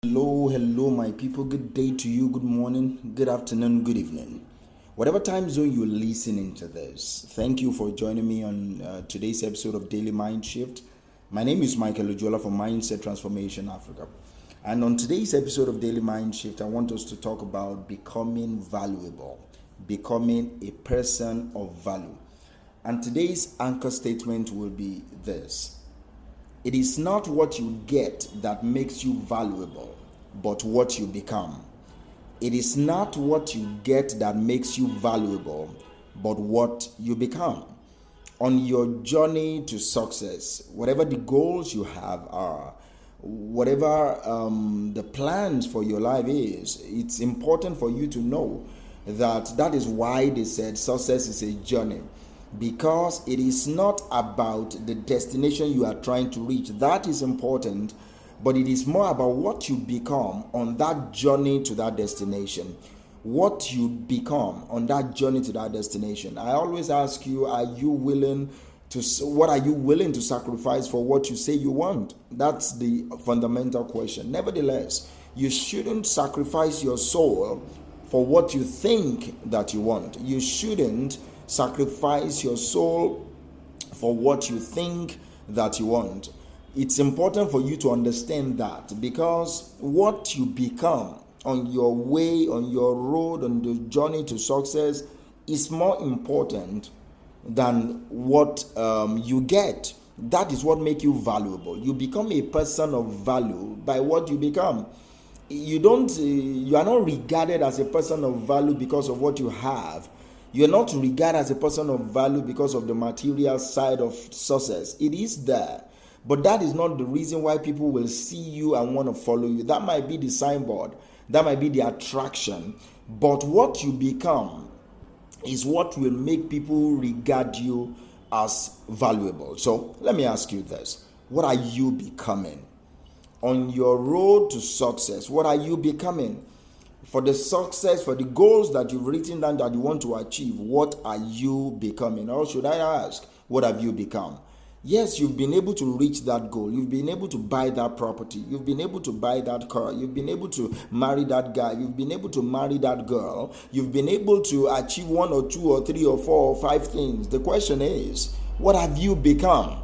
Hello, my people. Good day to you. Good morning, good afternoon, good evening. Whatever time zone you're listening to this, thank you for joining me on today's episode of Daily Mind Shift. My name is Michael Ujola from Mindset Transformation Africa. And on today's episode of Daily Mind Shift, I want us to talk about becoming valuable, becoming a person of value. And today's anchor statement will be this: it is not what you get that makes you valuable, but what you become. It is not what you get that makes you valuable, but what you become. On your journey to success, whatever the goals you have are, whatever the plans for your life is, it's important for you to know that is why they said success is a journey, because it is not about the destination you are trying to reach. That is important, but it is more about what you become on that journey to that destination. What you become on that journey to that destination. I always ask you, what are you willing to sacrifice for what you say you want? That's the fundamental question. Nevertheless, you shouldn't sacrifice your soul for what you think that you want. You shouldn't sacrifice your soul for what you think that you want. It's important for you to understand that, because what you become on your way, on your road, on the journey to success is more important than what you get. That is what makes you valuable. You become a person of value by what you become. You are not regarded as a person of value because of what you have. You are not regarded as a person of value because of the material side of success. It is there, but that is not the reason why people will see you and want to follow you. That might be the signboard, that might be the attraction, but what you become is what will make people regard you as valuable. So let me ask you this: what are you becoming on your road to success? What are you becoming? For the success, for the goals that you've written down that you want to achieve, what are you becoming? Or should I ask, what have you become? Yes, you've been able to reach that goal. You've been able to buy that property. You've been able to buy that car. You've been able to marry that guy. You've been able to marry that girl. You've been able to achieve 1 or 2 or 3 or 4 or 5 things. The question is, what have you become?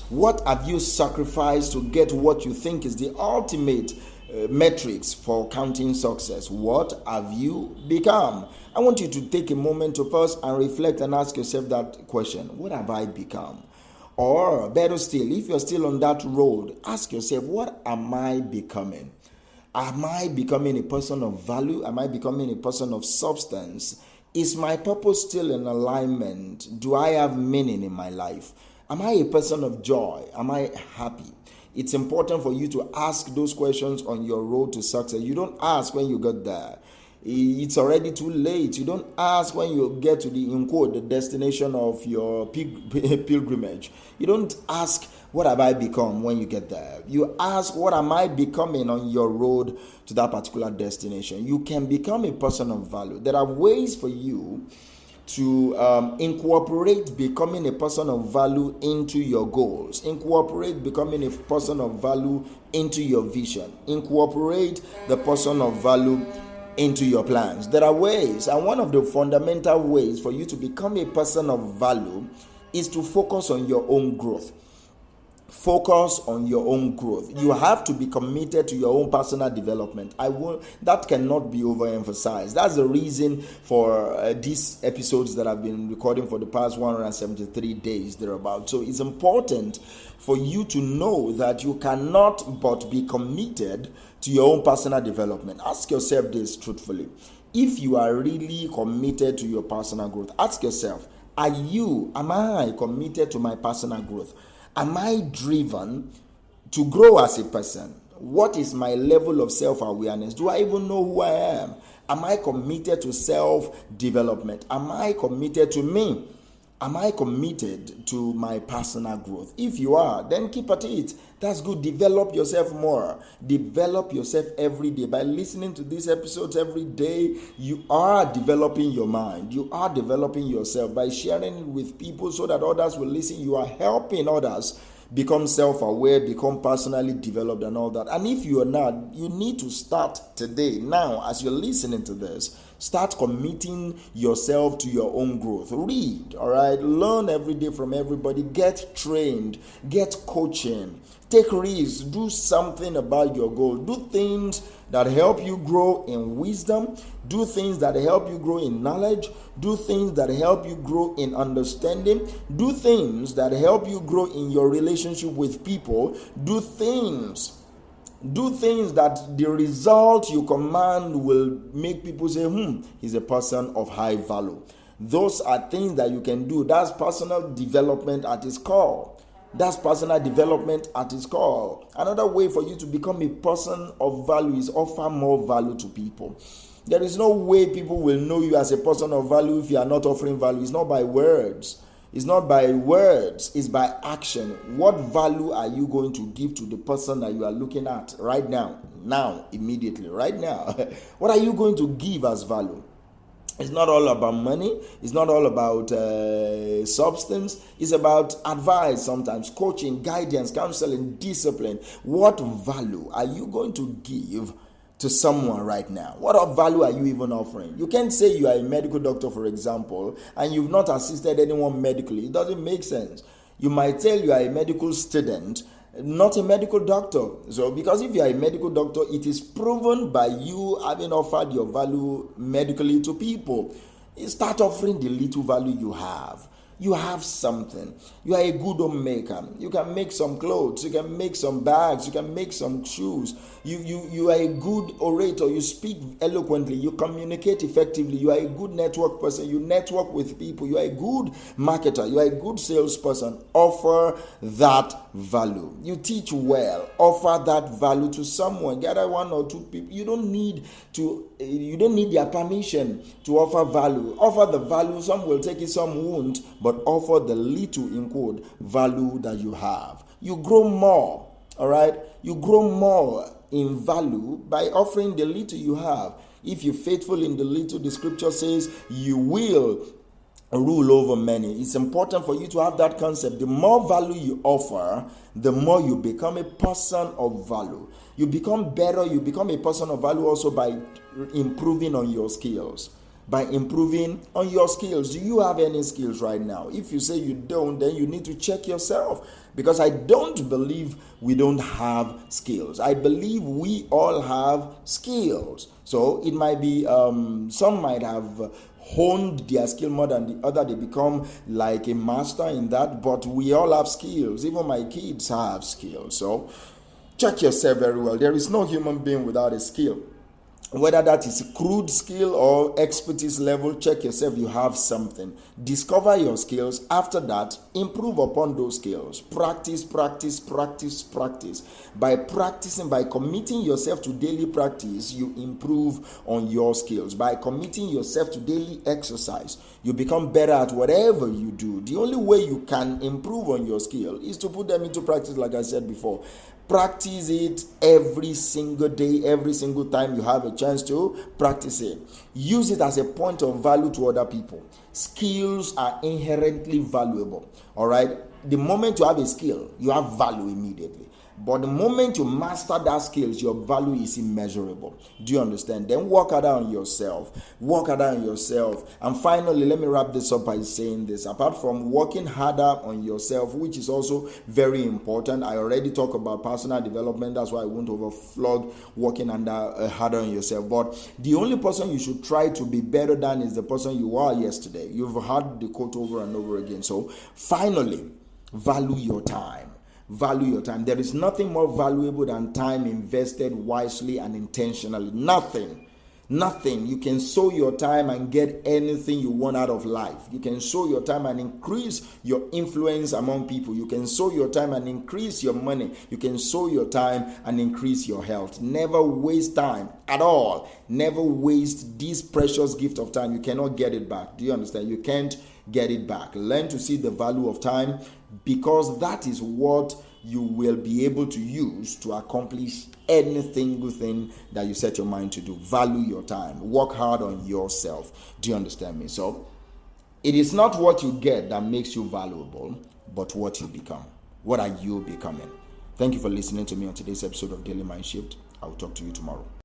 What have you sacrificed to get what you think is the ultimate metrics for counting success? What have you become? I want you to take a moment to pause and reflect and ask yourself that question: what have I become? Or better still, if you're still on that road, ask yourself, what am I becoming? Am I becoming a person of value? Am I becoming a person of substance? Is my purpose still in alignment? Do I have meaning in my life? Am I a person of joy? Am I happy? It's important for you to ask those questions on your road to success. You don't ask when you get there. It's already too late. You don't ask when you get to the destination of your pilgrimage. You don't ask, what have I become, when you get there. You ask, what am I becoming on your road to that particular destination? You can become a person of value. There are ways for you to incorporate becoming a person of value into your goals, incorporate becoming a person of value into your vision, incorporate the person of value into your plans. There are ways, and one of the fundamental ways for you to become a person of value is to focus on your own growth. Focus on your own growth. You have to be committed to your own personal development. That cannot be overemphasized. That's the reason for these episodes that I've been recording for the past 173 days thereabout. So it's important for you to know that you cannot but be committed to your own personal development. Ask yourself this truthfully: if you are really committed to your personal growth, ask yourself, am I committed to my personal growth? Am I driven to grow as a person? What is my level of self-awareness? Do I even know who I am? Am I committed to self-development? Am I committed to me? Am I committed to my personal growth? If you are, then keep at it. That's good. Develop yourself more. Develop yourself every day. By listening to these episodes every day, you are developing your mind. You are developing yourself. By sharing it with people so that others will listen, you are helping others become self-aware, become personally developed and all that. And if you are not, you need to start today. Now, as you're listening to this, start committing yourself to your own growth. Read, all right? Learn every day from everybody. Get trained. Get coaching. Take risks. Do something about your goal. Do things that help you grow in wisdom. Do things that help you grow in knowledge. Do things that help you grow in understanding. Do things that help you grow in your relationship with people. Do things that the result you command will make people say, he's a person of high value. Those are things that you can do. That's personal development at its core. That's personal development at its core. Another way for you to become a person of value is offer more value to people. There is no way people will know you as a person of value if you are not offering value. It's not by words. It's not by words. It's by action. What value are you going to give to the person that you are looking at right now? Now, immediately, right now. What are you going to give as value? It's not all about money. It's not all about substance. It's about advice sometimes, coaching, guidance, counseling, discipline. What value are you going to give to someone right now? What value are you even offering? You can't say you are a medical doctor, for example, and you've not assisted anyone medically. It doesn't make sense. You might tell you are a medical student, not a medical doctor. So because if you are a medical doctor, it is proven by you having offered your value medically to people. You start offering the little value you have. You have something. You are a good homemaker. You can make some clothes. You can make some bags. You can make some shoes. You are a good orator. You speak eloquently. You communicate effectively. You are a good network person. You network with people. You are a good marketer. You are a good salesperson. Offer that value. You teach well. Offer that value to someone. Gather one or two people. You don't need their permission to offer value. Offer the value. Some will take it, some won't. But offer the little, in quote, value that you have. You grow more, all right? You grow more in value by offering the little you have. If you're faithful in the little, the scripture says you will rule over many. It's important for you to have that concept. The more value you offer, the more you become a person of value. You become better. You become a person of value also by improving on your skills. By improving on your skills. Do you have any skills right now? If you say you don't, then you need to check yourself. Because I don't believe we don't have skills. I believe we all have skills. So it might be, some might have honed their skill more than the other. They become like a master in that. But we all have skills. Even my kids have skills. So check yourself very well. There is no human being without a skill. Whether that is a crude skill or expertise level, check yourself. You have something. Discover your skills. After that, improve upon those skills. Practice. By practicing, by committing yourself to daily practice, you improve on your skills. By committing yourself to daily exercise, you become better at whatever you do. The only way you can improve on your skill is to put them into practice, like I said before. Practice it every single day, every single time you have a chance to practice it. Use it as a point of value to other people. Skills are inherently valuable. All right. The moment you have a skill, you have value immediately. But the moment you master that skills, your value is immeasurable. Do you understand? Then work harder on yourself. And finally, let me wrap this up by saying this. Apart from working harder on yourself, which is also very important, I already talked about personal development. That's why I won't overflog working harder on yourself. But the only person you should try to be better than is the person you were yesterday. You've heard the quote over and over again. So finally, value your time. Value your time. There is nothing more valuable than time invested wisely and intentionally. Nothing. You can sow your time and get anything you want out of life. You can sow your time and increase your influence among people. You can sow your time and increase your money. You can sow your time and increase your health. Never waste time at all. Never waste this precious gift of time. You cannot get it back. Do you understand? You can't get it back. Learn to see the value of time, because that is what you will be able to use to accomplish any single thing that you set your mind to do. Value your time. Work hard on yourself. Do you understand me? So it is not what you get that makes you valuable, but what you become. What are you becoming? Thank you for listening to me on today's episode of Daily Mind Shift. I will talk to you tomorrow.